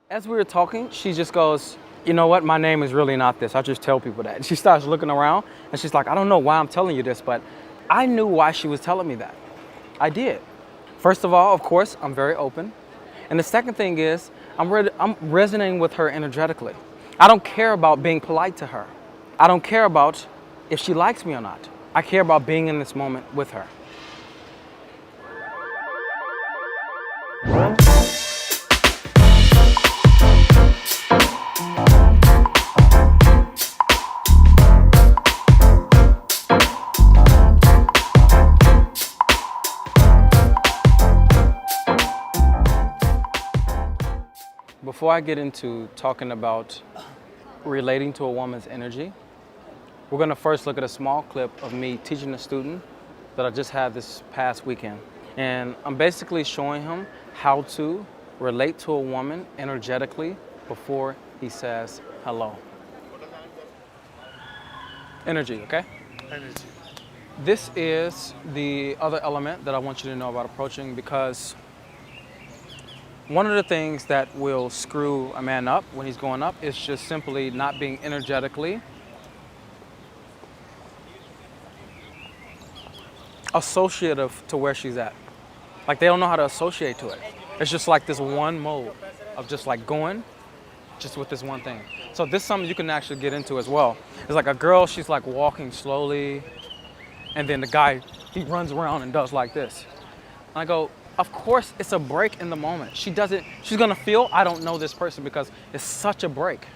As we were talking, she just goes, you know what, my name is really not this. I just tell people that. And she starts looking around and she's like, I don't know why I'm telling you this, but I knew why she was telling me that. I did. First of all, of course, I'm very open. And the second thing is, I'm resonating with her energetically. I don't care about being polite to her. I don't care about if she likes me or not. I care about being in this moment with her. Before I get into talking about relating to a woman's energy, we're going to first look at a small clip of me teaching a student that I just had this past weekend. And I'm basically showing him how to relate to a woman energetically before he says hello. Energy, okay? Energy. This is the other element that I want you to know about approaching, because one of the things that will screw a man up when he's going up is just simply not being energetically associative to where she's at. Like, they don't know how to associate to it. It's just like this one mode of just like going just with this one thing. So this is something you can actually get into as well. It's like a girl, she's like walking slowly, and then the guy, he runs around and does like this. And I go, of course it's a break in the moment. She's gonna feel, I don't know this person, because it's such a break.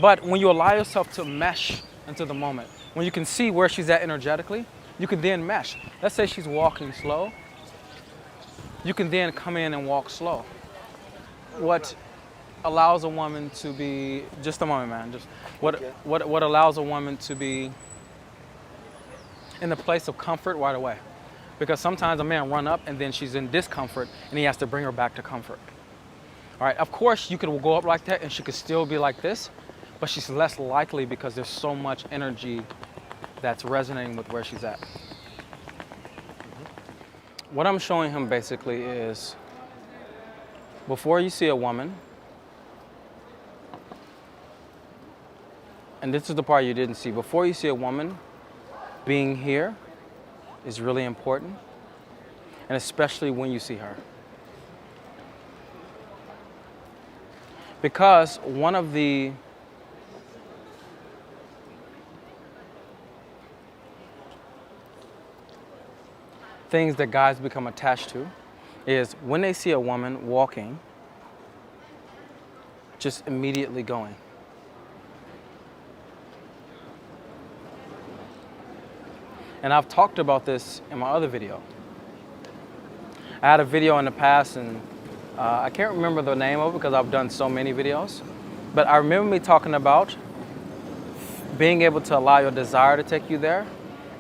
But when you allow yourself to mesh into the moment, when you can see where she's at energetically, you can then mesh. Let's say she's walking slow. You can then come in and walk slow. What allows a woman to be, just a moment, man, just what allows a woman to be in a place of comfort right away. Because sometimes a man run up and then she's in discomfort and he has to bring her back to comfort. All right, of course you could go up like that and she could still be like this, but she's less likely because there's so much energy that's resonating with where she's at. What I'm showing him basically is, before you see a woman, and this is the part you didn't see, before you see a woman, being here is really important, and especially when you see her. Because one of the things that guys become attached to is when they see a woman walking, just immediately going. And I've talked about this in my other video. I had a video in the past, and I can't remember the name of it because I've done so many videos, but I remember me talking about being able to allow your desire to take you there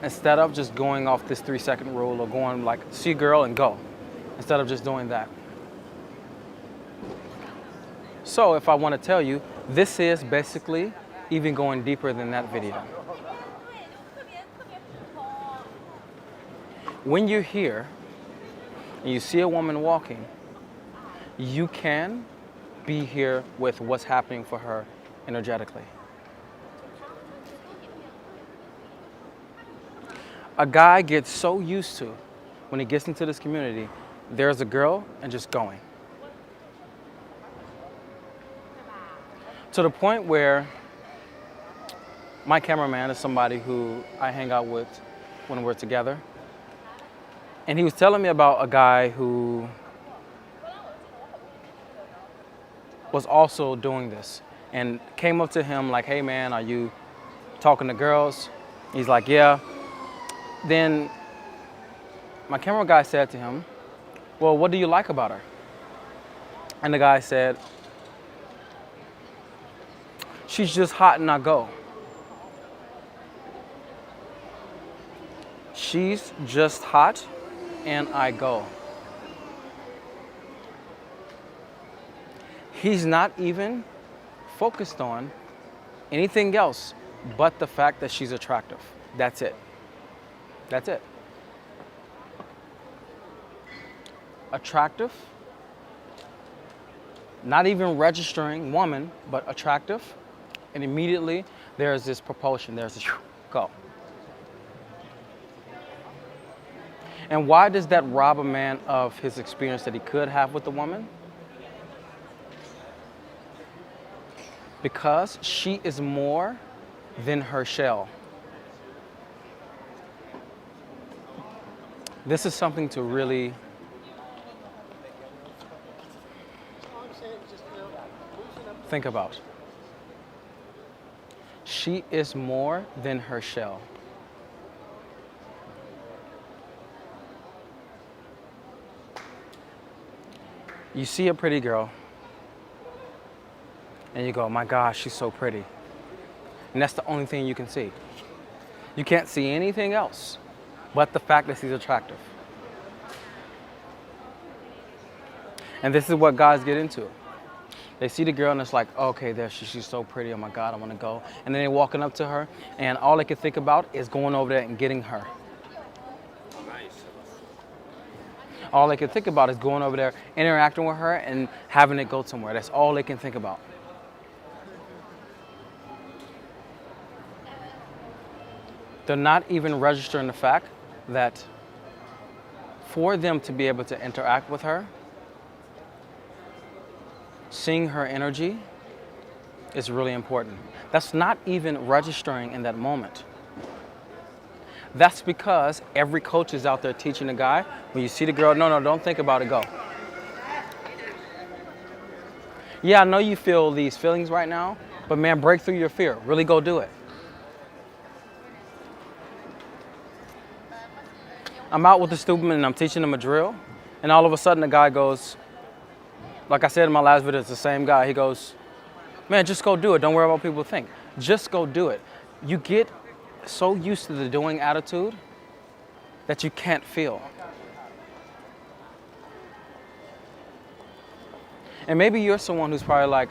instead of just going off this 3-second rule or going like, see a girl and go, instead of just doing that. So if I want to tell you, this is basically even going deeper than that video. When you're here and you see a woman walking, you can be here with what's happening for her energetically. A guy gets so used to, when he gets into this community, there's a girl and just going. To the point where my cameraman is somebody who I hang out with when we're together. And he was telling me about a guy who was also doing this and came up to him like, hey man, are you talking to girls? He's like, yeah. Then my camera guy said to him, well, what do you like about her? And the guy said, she's just hot and I go. She's just hot and I go. He's not even focused on anything else but the fact that she's attractive. That's it. That's it. Attractive not even registering woman, but attractive. And immediately there's this propulsion, there's this go. And why does that rob a man of his experience that he could have with the woman? Because she is more than her shell. This is something to really think about. She is more than her shell. You see a pretty girl, and you go, my gosh, she's so pretty. And that's the only thing you can see. You can't see anything else but the fact that she's attractive. And this is what guys get into. They see the girl and it's like, okay, there she's so pretty, oh my God, I want to go. And then they're walking up to her, and all they can think about is going over there and getting her. All they can think about is going over there, interacting with her, and having it go somewhere. That's all they can think about. They're not even registering the fact that for them to be able to interact with her, seeing her energy is really important. That's not even registering in that moment. That's because every coach is out there teaching the guy, when you see the girl, no, don't think about it, go. Yeah, I know you feel these feelings right now, but man, break through your fear. Really go do it. I'm out with the student and I'm teaching them a drill, and all of a sudden the guy goes, like I said in my last video, it's the same guy. He goes, man, just go do it. Don't worry about what people think. Just go do it. You get so used to the doing attitude that you can't feel. And maybe you're someone who's probably like,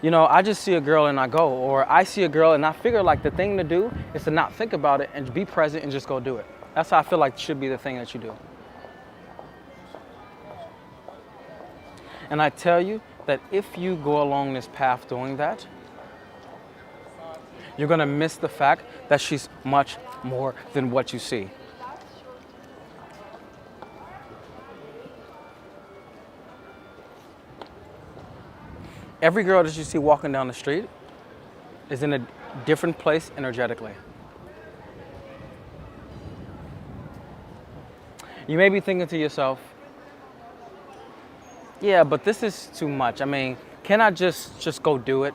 you know, I just see a girl and I go, or I see a girl and I figure like the thing to do is to not think about it and be present and just go do it. That's how I feel like should be the thing that you do. And I tell you that if you go along this path doing that, you're gonna miss the fact that she's much more than what you see. Every girl that you see walking down the street is in a different place energetically. You may be thinking to yourself, yeah, but this is too much. I mean, can I just go do it?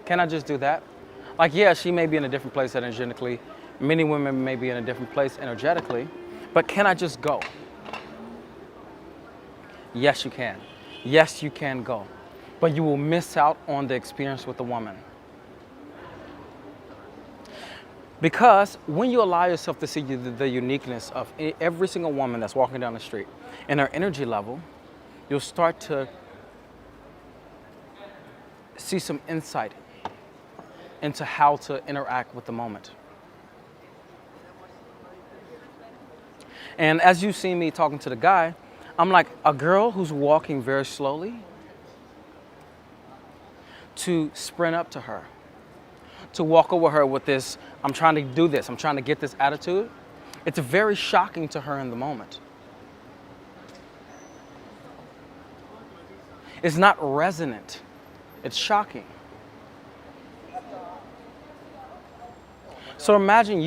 Can I just do that? Like, yeah, she may be in a different place energetically. Many women may be in a different place energetically, but can I just go? Yes, you can. Yes, you can go. But you will miss out on the experience with the woman. Because when you allow yourself to see the uniqueness of every single woman that's walking down the street and her energy level, you'll start to see some insight into how to interact with the moment. And as you see me talking to the guy, I'm like, a girl who's walking very slowly, to sprint up to her, to walk over her with this, I'm trying to do this, I'm trying to get this attitude, it's very shocking to her in the moment. It's not resonant, it's shocking. So imagine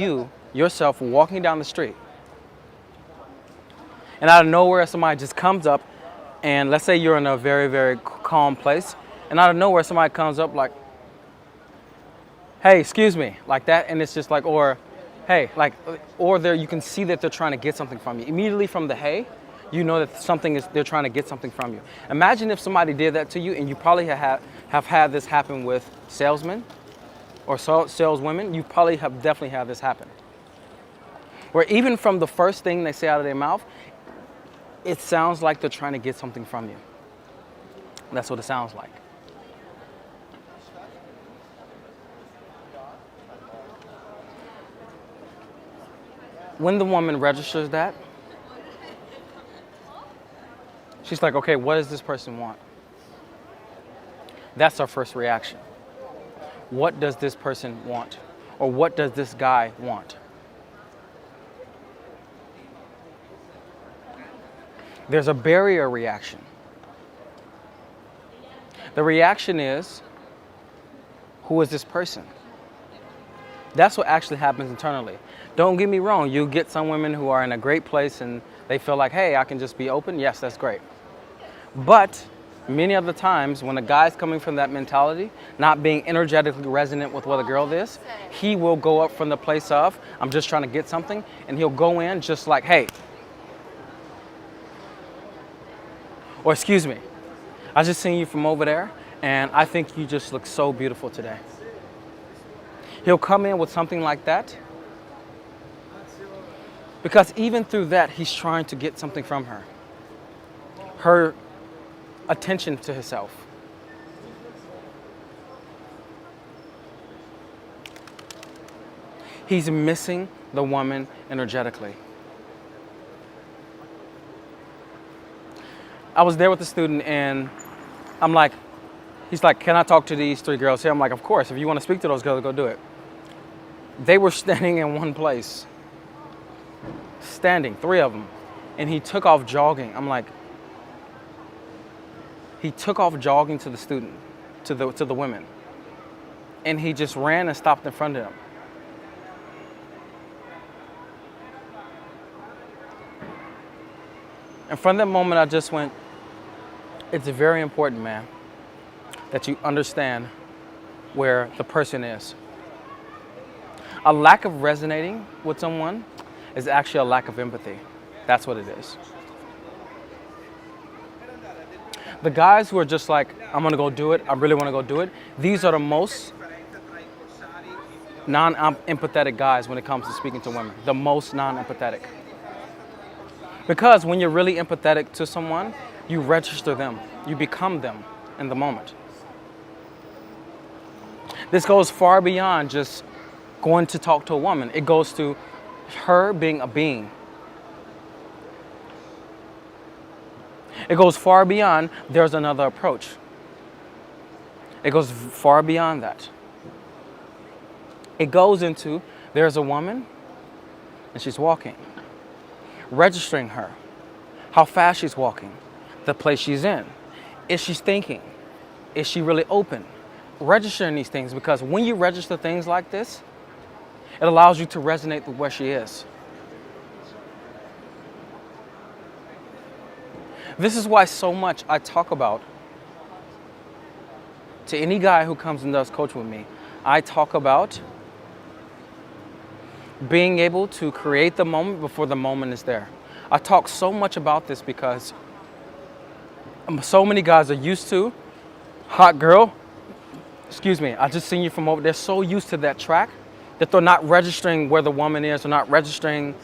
yourself walking down the street, and out of nowhere somebody just comes up, and let's say you're in a very, very calm place, and out of nowhere somebody comes up like, hey, excuse me, like that, and it's just like, or hey, like, or you can see that they're trying to get something from you. Immediately from the hey, you know that they're trying to get something from you. Imagine if somebody did that to you, and you probably have had this happen with salesmen or saleswomen. You probably have definitely had this happen. Where even from the first thing they say out of their mouth, it sounds like they're trying to get something from you. That's what it sounds like. When the woman registers that, she's like, okay, what does this person want? That's our first reaction. What does this person want? Or what does this guy want? There's a barrier reaction. The reaction is, who is this person? That's what actually happens internally. Don't get me wrong, you get some women who are in a great place and they feel like, hey, I can just be open. Yes, that's great. But many of the times when a guy's coming from that mentality, not being energetically resonant with what a girl is, he will go up from the place of, I'm just trying to get something, and he'll go in just like, hey, or excuse me, I just seen you from over there and I think you just look so beautiful today. He'll come in with something like that because even through that, he's trying to get something from her. Her attention to herself. He's missing the woman energetically. I was there with a student and I'm like, he's like, can I talk to these 3 girls here? I'm like, of course, if you want to speak to those girls, go do it. They were standing in one place. Standing, 3 of them. And he took off jogging. I'm like, he took off jogging to the student, to the women. And he just ran and stopped in front of them. And from that moment, I just went, it's very important, man, that you understand where the person is. A lack of resonating with someone is actually a lack of empathy. That's what it is. The guys who are just like, I'm gonna go do it, I really wanna go do it, these are the most non-empathetic guys when it comes to speaking to women. The most non-empathetic. Because when you're really empathetic to someone, you register them, you become them in the moment. This goes far beyond just going to talk to a woman. It goes to her being a being. It goes far beyond, there's another approach. It goes far beyond that. It goes into, there's a woman and she's walking. Registering her, how fast she's walking, the place she's in. Is she thinking? Is she really open? Registering these things, because when you register things like this, it allows you to resonate with where she is. This is why so much I talk about, to any guy who comes and does coach with me, I talk about being able to create the moment before the moment is there. I talk so much about this because so many guys are used to, hot girl, excuse me, I just seen you from over, they're so used to that track that they're not registering where the woman is, they're not registering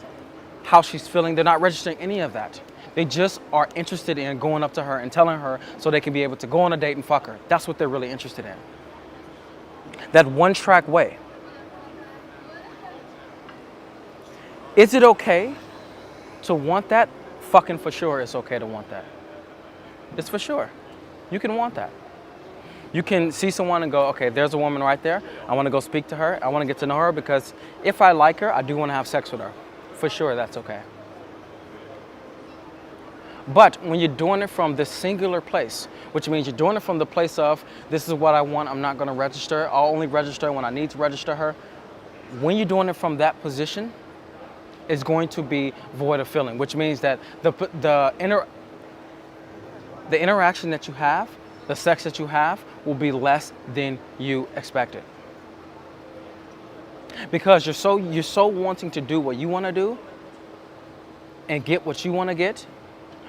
how she's feeling, they're not registering any of that. They just are interested in going up to her and telling her so they can be able to go on a date and fuck her. That's what they're really interested in. That one track way. Is it okay to want that? Fucking for sure it's okay to want that. It's for sure. You can want that. You can see someone and go, okay, there's a woman right there. I want to go speak to her. I want to get to know her because if I like her, I do want to have sex with her. For sure, that's okay. But when you're doing it from this singular place, which means you're doing it from the place of, this is what I want, I'm not going to register. I'll only register when I need to register her. When you're doing it from that position, it's going to be void of feeling, which means that the interaction that you have, the sex that you have, will be less than you expected. Because you're so wanting to do what you want to do and get what you want to get,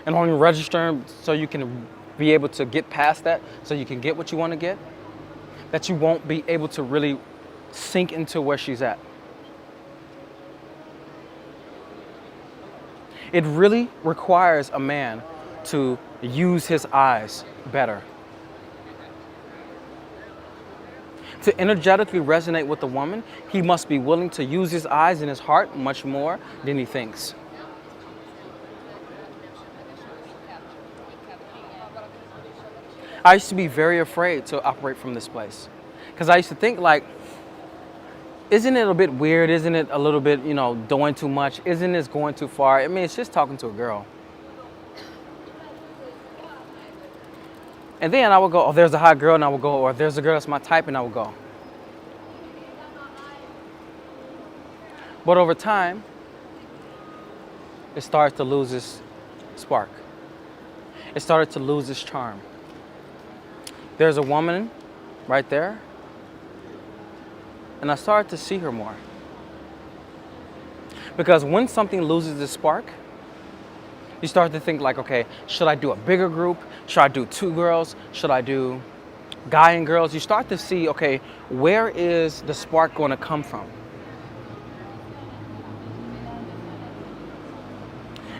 and only register so you can be able to get past that, so you can get what you want to get, that you won't be able to really sink into where she's at. It really requires a man to use his eyes better. To energetically resonate with a woman, he must be willing to use his eyes and his heart much more than he thinks. I used to be very afraid to operate from this place. Because I used to think like, isn't it a bit weird? Isn't it a little bit, doing too much? Isn't this going too far? I mean, it's just talking to a girl. And then I would go, oh, there's a hot girl, and I would go, or there's a girl that's my type, and I would go. But over time, it started to lose its spark. It started to lose its charm. There's a woman right there, and I started to see her more. Because when something loses its spark, you start to think like, okay, should I do a bigger group? Should I do 2 girls? Should I do guy and girls? You start to see, okay, where is the spark going to come from?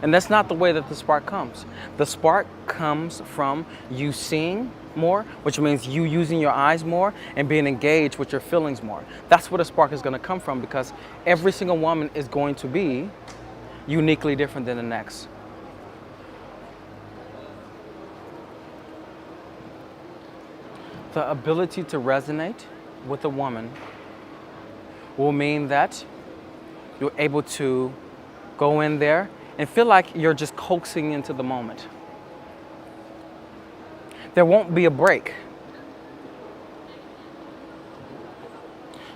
And that's not the way that the spark comes. The spark comes from you seeing more, which means you using your eyes more and being engaged with your feelings more. That's where the spark is going to come from, because every single woman is going to be uniquely different than the next. The ability to resonate with a woman will mean that you're able to go in there and feel like you're just coaxing into the moment. There won't be a break.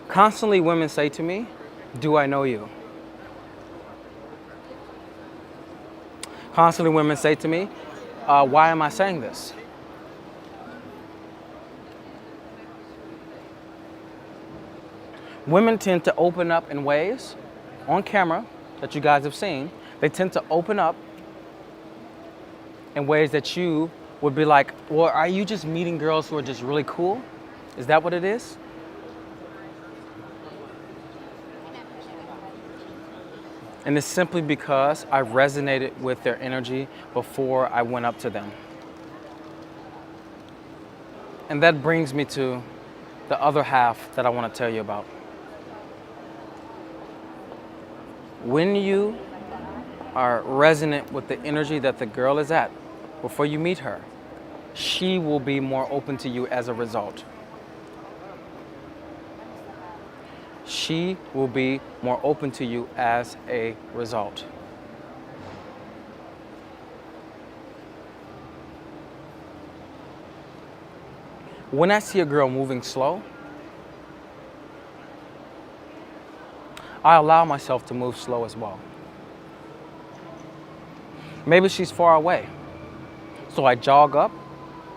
Constantly women say to me, do I know you? Constantly women say to me, why am I saying this? Women tend to open up in ways on camera that you guys have seen. They tend to open up in ways that you would be like, well, are you just meeting girls who are just really cool? Is that what it is? And it's simply because I resonated with their energy before I went up to them. And that brings me to the other half that I want to tell you about. When you are resonant with the energy that the girl is at before you meet her, she will be more open to you as a result. She will be more open to you as a result. When I see a girl moving slow, I allow myself to move slow as well. Maybe she's far away, so I jog up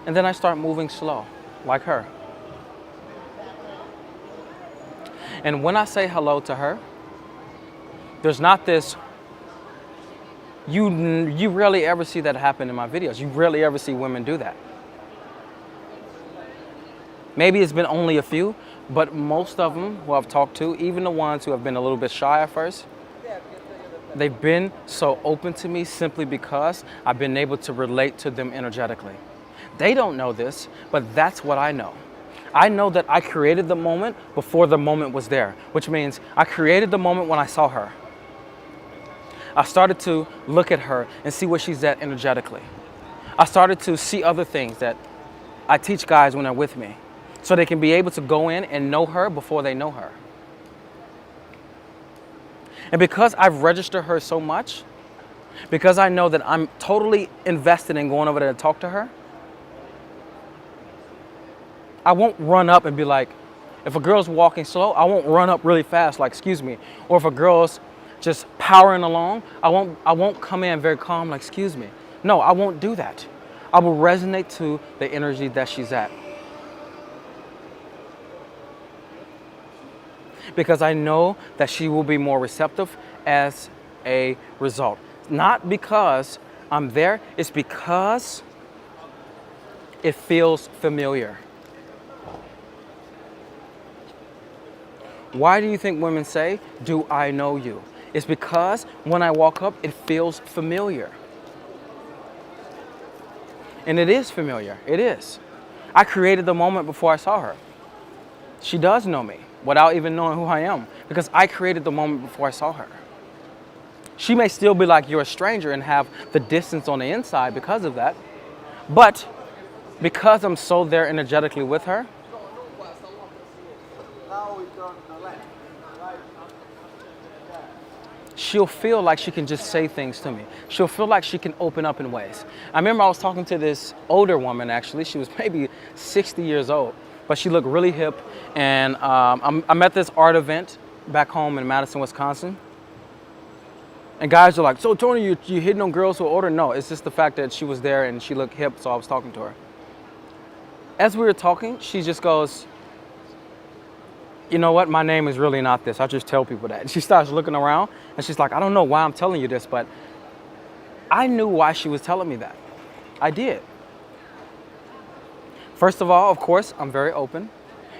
and then I start moving slow, like her. And when I say hello to her, there's not this, you rarely ever see that happen in my videos. You rarely ever see women do that. Maybe it's been only a few, but most of them who I've talked to, even the ones who have been a little bit shy at first, they've been so open to me simply because I've been able to relate to them energetically. They don't know this, but that's what I know. I know that I created the moment before the moment was there, which means I created the moment when I saw her. I started to look at her and see where she's at energetically. I started to see other things that I teach guys when they're with me, so they can be able to go in and know her before they know her. And because I've registered her so much, because I know that I'm totally invested in going over there to talk to her, I won't run up and be like, if a girl's walking slow, I won't run up really fast like, excuse me. Or if a girl's just powering along, I won't come in very calm like, excuse me. No, I won't do that. I will resonate to the energy that she's at. Because I know that she will be more receptive as a result. Not because I'm there, it's because it feels familiar. Why do you think women say, do I know you? It's because when I walk up, it feels familiar. And it is familiar, it is. I created the moment before I saw her. She does know me without even knowing who I am, because I created the moment before I saw her. She may still be like, you're a stranger, and have the distance on the inside because of that, but Because I'm so there energetically with her, she'll feel like she can just say things to me. She'll feel like she can open up in ways. I remember I was talking to this older woman, actually. She was maybe 60 years old, but she looked really hip. And I'm at this art event back home in Madison, Wisconsin. And guys are like, so Tony, you hitting on girls who are older? No, it's just the fact that she was there and she looked hip, so I was talking to her. As we were talking, she just goes, you know what, my name is really not this. I just tell people that. And she starts looking around and she's like, I don't know why I'm telling you this, but I knew why she was telling me that. I did. First of all, of course, I'm very open.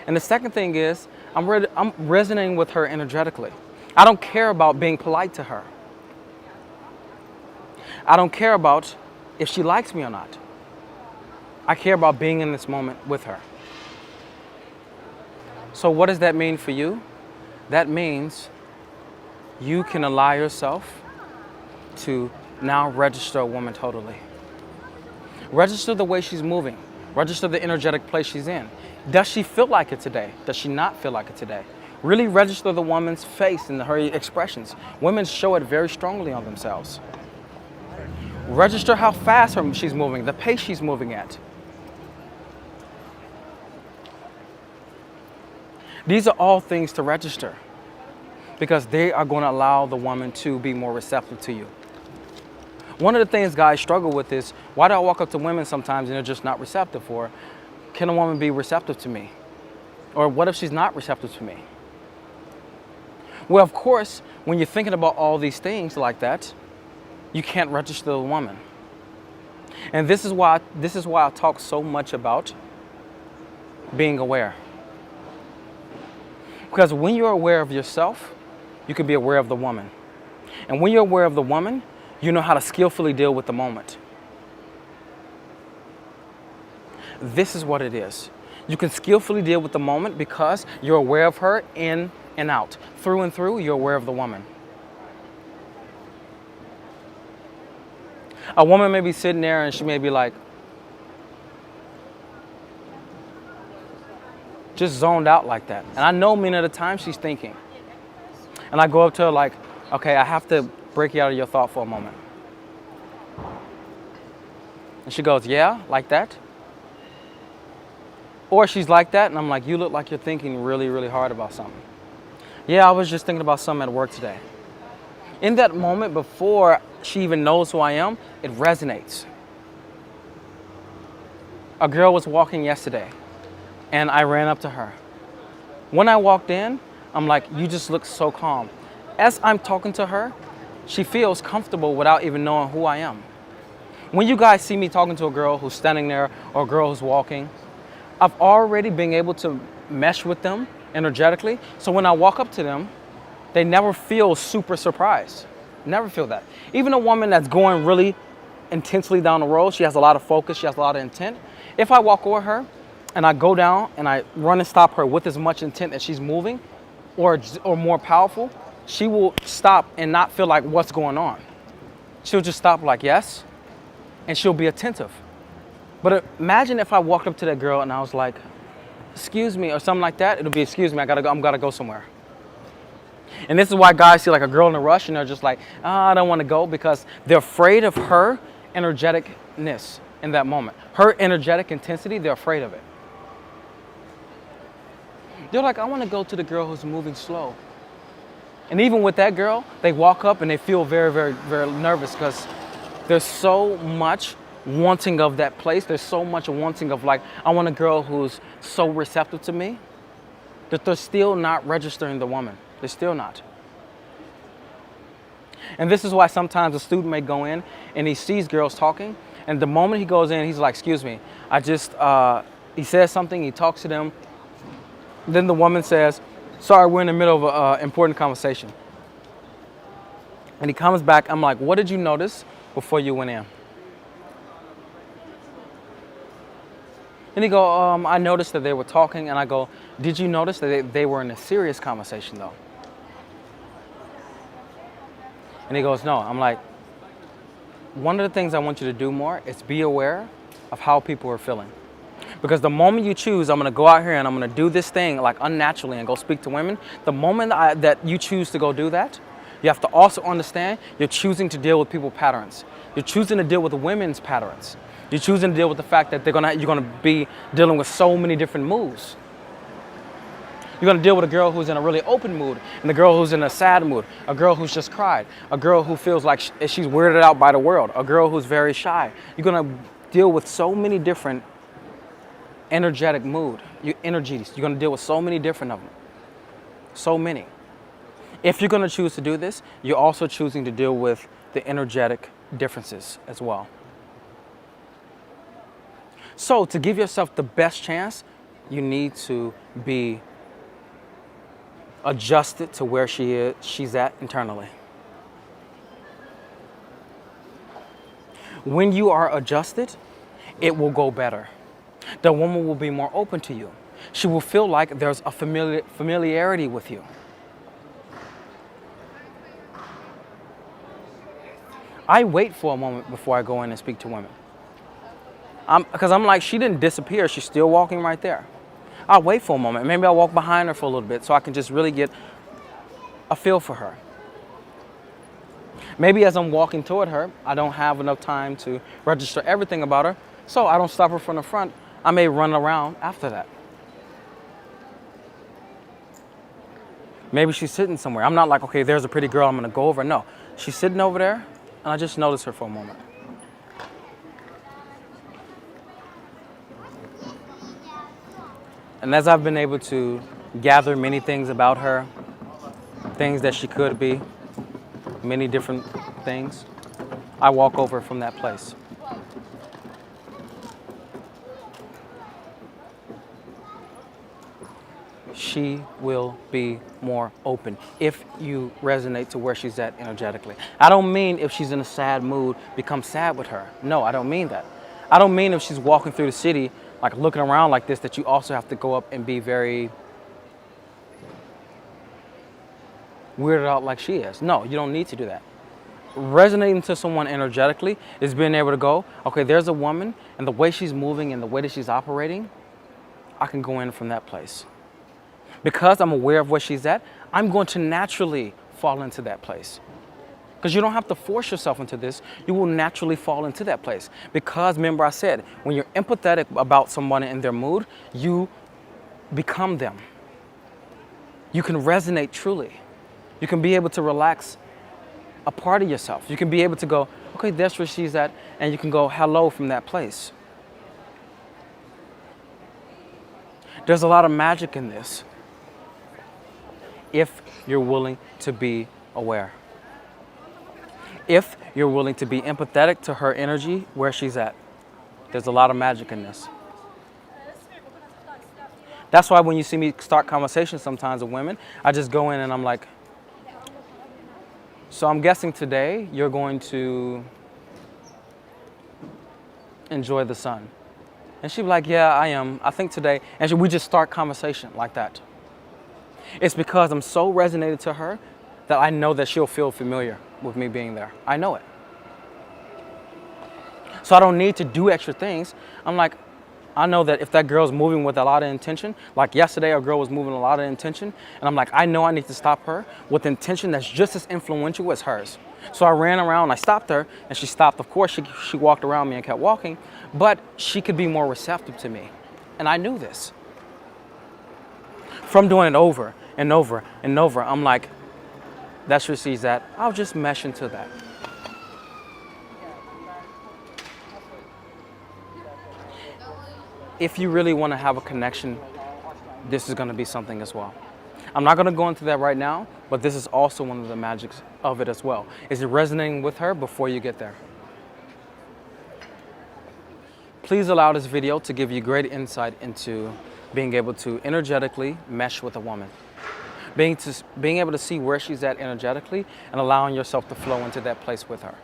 And the second thing is, I'm resonating with her energetically. I don't care about being polite to her. I don't care about if she likes me or not. I care about being in this moment with her. So what does that mean for you? That means you can allow yourself to now register a woman totally. Register the way she's moving. Register the energetic place she's in. Does she feel like it today? Does she not feel like it today? Really register the woman's face and her expressions. Women show it very strongly on themselves. Register how fast she's moving, the pace she's moving at. These are all things to register because they are going to allow the woman to be more receptive to you. One of the things guys struggle with is, why do I walk up to women sometimes and they're just not receptive? Or can a woman be receptive to me? Or what if she's not receptive to me? Well, of course, when you're thinking about all these things like that, you can't register the woman. And this is why I talk so much about being aware. Because when you're aware of yourself, you can be aware of the woman. And when you're aware of the woman, you know how to skillfully deal with the moment. This is what it is. You can skillfully deal with the moment because you're aware of her in and out. Through and through, you're aware of the woman. A woman may be sitting there and she may be like, just zoned out like that. And I know many of the time she's thinking. And I go up to her like, okay, I have to break you out of your thought for a moment. And she goes, yeah, like that? Or she's like that and I'm like, you look like you're thinking really, really hard about something. Yeah, I was just thinking about something at work today. In that moment, before she even knows who I am, it resonates. A girl was walking yesterday and I ran up to her. When I walked in, I'm like, you just look so calm. As I'm talking to her, she feels comfortable without even knowing who I am. When you guys see me talking to a girl who's standing there or a girl who's walking, I've already been able to mesh with them energetically. So when I walk up to them, they never feel super surprised. Never feel that. Even a woman that's going really intensely down the road, she has a lot of focus, she has a lot of intent. If I walk over her and I go down and I run and stop her with as much intent as she's moving or more powerful, she will stop and not feel like what's going on. She'll just stop like, yes, and she'll be attentive. But imagine if I walked up to that girl and I was like, excuse me, or something like that. It'll be, excuse me, I'm gotta go somewhere. And this is why guys see like a girl in a rush and they're just like, I don't want to go, because they're afraid of her energeticness in that moment. Her energetic intensity, they're afraid of it. They're like, I want to go to the girl who's moving slow. And even with that girl, they walk up and they feel very, very, very nervous because there's so much wanting of that place. There's so much wanting of like, I want a girl who's so receptive to me, that they're still not registering the woman. They're still not. And this is why sometimes a student may go in and he sees girls talking, and the moment he goes in, he's like, excuse me, he says something, he talks to them. Then the woman says, sorry, we're in the middle of an important conversation. And he comes back, I'm like, what did you notice before you went in? And he go, I noticed that they were talking, and I go, did you notice that they were in a serious conversation though? And he goes, no. I'm like, one of the things I want you to do more is be aware of how people are feeling. Because the moment you choose, I'm going to go out here and I'm going to do this thing like unnaturally and go speak to women, the moment that you choose to go do that, you have to also understand you're choosing to deal with people's patterns. You're choosing to deal with the women's patterns. You're choosing to deal with the fact that you're gonna be dealing with so many different moods. You're gonna deal with a girl who's in a really open mood, and a girl who's in a sad mood, a girl who's just cried, a girl who feels like she's weirded out by the world, a girl who's very shy. You're gonna deal with so many different energetic energies. You're gonna deal with so many different of them. So many. If you're gonna choose to do this, you're also choosing to deal with the energetic differences as well. So to give yourself the best chance, you need to be adjusted to where she's at internally. When you are adjusted, it will go better. The woman will be more open to you. She will feel like there's a familiarity with you. I wait for a moment before I go in and speak to women. Because I'm like, she didn't disappear. She's still walking right there. I'll wait for a moment. Maybe I'll walk behind her for a little bit so I can just really get a feel for her. Maybe as I'm walking toward her, I don't have enough time to register everything about her, so I don't stop her from the front. I may run around after that. Maybe she's sitting somewhere. I'm not like, okay, there's a pretty girl, I'm gonna go over. No, she's sitting over there, and I just notice her for a moment. And as I've been able to gather many things about her, things that she could be, many different things, I walk over from that place. She will be more open if you resonate to where she's at energetically. I don't mean if she's in a sad mood, become sad with her. No, I don't mean that. I don't mean if she's walking through the city, like looking around like this, that you also have to go up and be very weirded out like she is. No, you don't need to do that. Resonating to someone energetically is being able to go, okay, there's a woman, and the way she's moving and the way that she's operating, I can go in from that place. Because I'm aware of where she's at, I'm going to naturally fall into that place. Because you don't have to force yourself into this, you will naturally fall into that place. Because remember I said, when you're empathetic about someone and their mood, you become them. You can resonate truly. You can be able to relax a part of yourself. You can be able to go, okay, that's where she's at, and you can go hello from that place. There's a lot of magic in this if you're willing to be aware. If you're willing to be empathetic to her energy where she's at. There's a lot of magic in this. That's why when you see me start conversations sometimes with women, I just go in and I'm like, so I'm guessing today you're going to enjoy the sun. And she'd be like, yeah, I am. I think today, and we just start conversation like that. It's because I'm so resonated to her that I know that she'll feel familiar with me being there. I know it. So I don't need to do extra things. I'm like, I know that if that girl's moving with a lot of intention, like yesterday a girl was moving a lot of intention, and I'm like, I know I need to stop her with intention that's just as influential as hers. So I ran around, I stopped her, and she stopped. Of course, she walked around me and kept walking, but she could be more receptive to me. And I knew this. From doing it over and over and over, I'm like, that's where she's at. I'll just mesh into that. If you really want to have a connection, this is going to be something as well. I'm not going to go into that right now, but this is also one of the magics of it as well. Is it resonating with her before you get there? Please allow this video to give you great insight into being able to energetically mesh with a woman. Being able to see where she's at energetically and allowing yourself to flow into that place with her.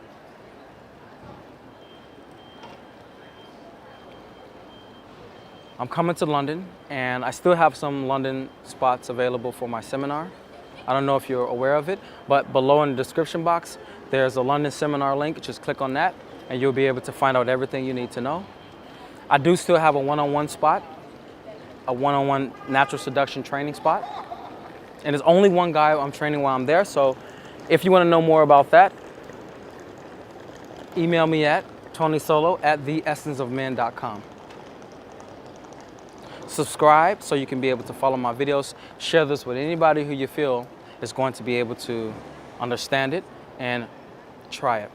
I'm coming to London, and I still have some London spots available for my seminar. I don't know if you're aware of it, but below in the description box, there's a London seminar link. Just click on that, and you'll be able to find out everything you need to know. I do still have a one-on-one spot, a one-on-one natural seduction training spot. And there's only one guy I'm training while I'm there. So if you want to know more about that, email me at tonysolo@theessenceofmen.com. Subscribe so you can be able to follow my videos. Share this with anybody who you feel is going to be able to understand it and try it.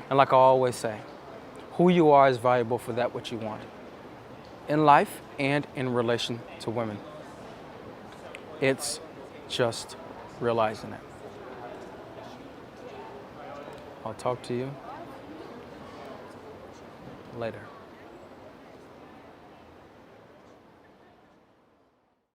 And like I always say, who you are is valuable for that what you want in life and in relation to women. It's just realizing it. I'll talk to you later.